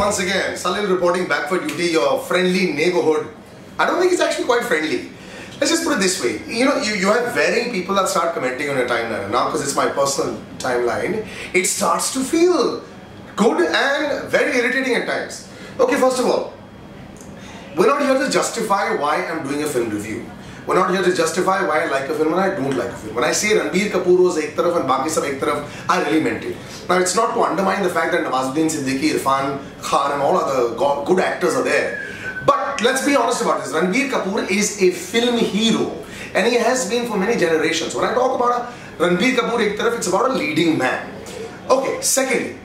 once again, Salil reporting back for duty, your friendly neighborhood. I don't think it's actually quite friendly. Let's just put it this way. You know, you have varying people that start commenting on your timeline. Now, because it's my personal timeline, it starts to feel good and very irritating at times. Okay, first of all, we're not here to justify why I'm doing a film review. We're not here to justify why I like a film and I don't like a film. When I say Ranbir Kapoor was ek taraf and Baki sab ek taraf, I really meant it. Now, it's not to undermine the fact that Nawazuddin Siddiqui, Irfan Khan and all other good actors are there. But let's be honest about this. Ranbir Kapoor is a film hero and he has been for many generations. When I talk about Ranbir Kapoor ek taraf, it's about a leading man. Okay, secondly,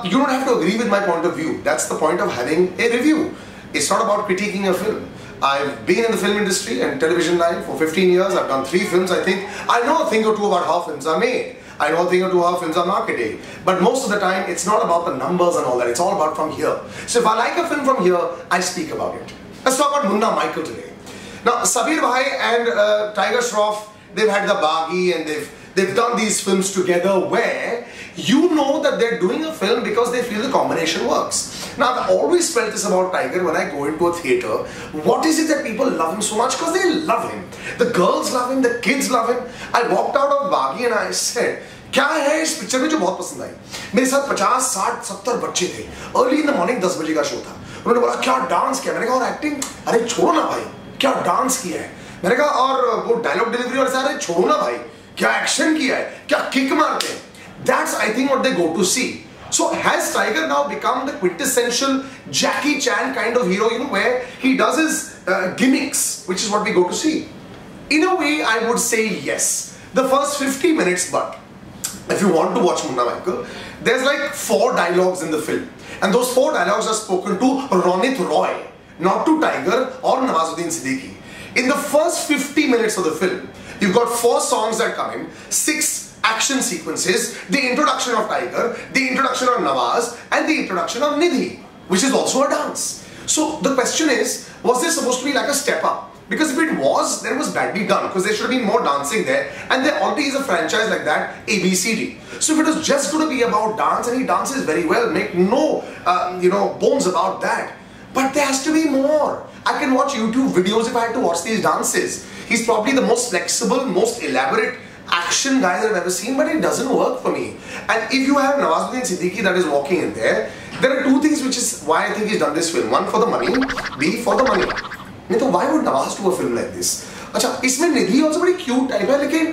you don't have to agree with my point of view. That's the point of having a review. It's not about critiquing a film. I've been in the film industry and television line for 15 years. I've done 3 films, I think. I know a thing or two about how films are made. I know a thing or two how films are marketed. But most of the time, it's not about the numbers and all that. It's all about from here. So if I like a film from here, I speak about it. Let's talk about Munna Michael today. Now, Sabir Bhai and Tiger Shroff, they've had the Baghi and they've done these films together where you know that they're doing a film because they feel the combination works. Now, I've always felt this about Tiger when I go into a theatre. What is it that people love him so much? Because they love him. The girls love him, the kids love him. I walked out of Baghi and I said, क्या है इस picture में जो बहुत पसंद आई? मेरे साथ 50, 60, 70 बच्चे थे. Early in the morning 10 बजे का शो था. उन्होंने बोला क्या डांस किया? मैंने कहा और एक्टिंग? अरे छोड़ो ना भाई, क्या डांस किया है? मैंने कहा और वो डायलॉग डिलीवरी और सारे छोड़ो ना भाई, क्या एक्शन किया है? क्या किक मारते हैं? That's I think what they go to see. So has Tiger now become the quintessential Jackie Chan kind of hero, you know, where he does his gimmicks, which is what we go to see? In a way, I would say yes. The first 50 minutes, but if you want to watch Munna Michael, there's like 4 dialogues in the film. And those 4 dialogues are spoken to Ronit Roy, not to Tiger or Nawazuddin Siddiqui. In the first 50 minutes of the film, you've got 4 songs that come in, 6 action sequences, the introduction of Tiger, the introduction of Nawaz, and the introduction of Nidhi, which is also a dance. So the question is, was this supposed to be like a step up? Because if it was, then it was badly done, because there should have been more dancing there, and there already is a franchise like that, ABCD. So if it was just going to be about dance, and he dances very well, make no bones about that. But there has to be more. I can watch YouTube videos if I had to watch these dances. He's probably the most flexible, most elaborate action guy that I've ever seen, but it doesn't work for me. And if you have Nawazuddin Siddiqui that is walking in there are 2 things which is why I think he's done this film. 1 for the money, B for the money. So why would Nawaz do a film like this? अच्छा, इसमें निधि also very cute type है, लेकिन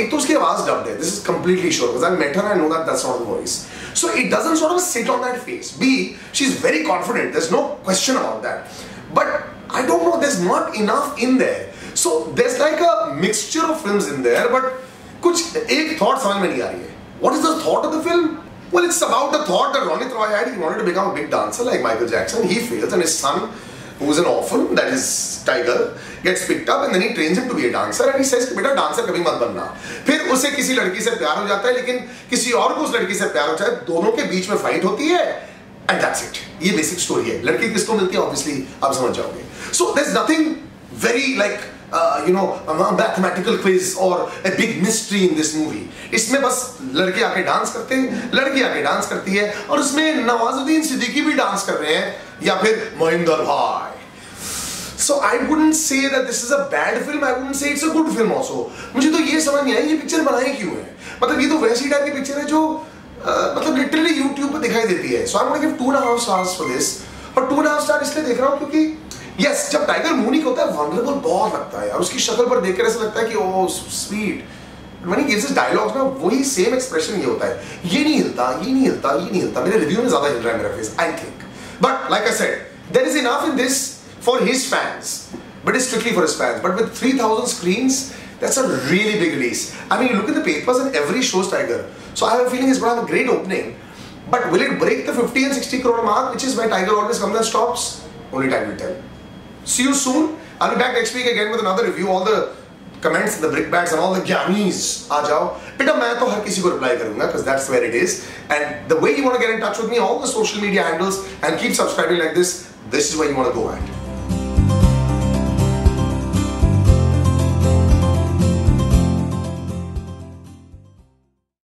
एक तो उसकी आवाज dubbed है. This is completely sure because I met her and I know that that's not the voice. So it doesn't sort of sit on that face. B, she's very confident. There's no question about that. But I don't know. There's not enough in there. So there's like a mixture of films in there, but कुछ एक thought समझ में नहीं आ रही है. What is the thought of the film? Well, it's about the thought that Ronit Roy had. He wanted to become a big dancer like Michael Jackson. He fails, and his son, who's an orphan, that is Tiger, gets picked up, and then he trains him to be a dancer, and he says, "बेटा dancer कभी मत बनना." फिर उसे किसी लड़की से प्यार हो जाता है, लेकिन किसी और को उस लड़की से प्यार हो जाता है. दोनों के बीच में फाइट होती है, and that's it. ये basic story है. लड़की किसको मिलती है, obviously आप समझ जाओगे. So there's nothing very like a mathematical quiz or a big mystery in this movie. इसमें बस लड़के आके डांस करते हैं, लड़की आके डांस करती है, और उसमें नवाजुद्दीन सिद्दीकी भी डांस कर रहे हैं, या फिर मोहिंदर भाई. So I wouldn't say that this is a bad film. I wouldn't say it's a good film also. मुझे तो ये समझ नहीं आया ये पिक्चर बनाई क्यों है. मतलब ये तो वैसी टाइप की पिक्चर है जो मतलब लिटरली YouTube पर दिखाई देती है. So I'm gonna give 2.5 stars for this. और 2.5 स्टार इसलिए देख रहा हूँ क्योंकि Yes, जब टाइगर मूनिक होता है vulnerable बहुत लगता है और उसकी शक्ल पर देखकर ऐसा लगता है कि oh sweet. When he gives his dialogues ना वही सेम एक्सप्रेशन ये होता है. ये नहीं हिलता, ये नहीं हिलता, ये नहीं हिलता. मेरे रिव्यू में ज़्यादा हिल रहा है मेरा face, I think. But like I said, there is enough in this for his fans. But it's strictly for his fans. But with 3,000 screens, that's a really big release. I mean, you look at the papers and every shows Tiger. So I have a feeling it's going to have a great opening. But will it break the 50 and 60 crore mark, which is where Tiger always comes and stops? Only time will tell. See you soon. I'll be back next week again with another review. All the comments, the brickbats and all the Gyanis आ जाओ. बेटा मैं तो हर किसी को reply करूँगा because that's where it is. And the way you want to get in touch with me, all the social media handles, and keep subscribing like this is where you want to go at.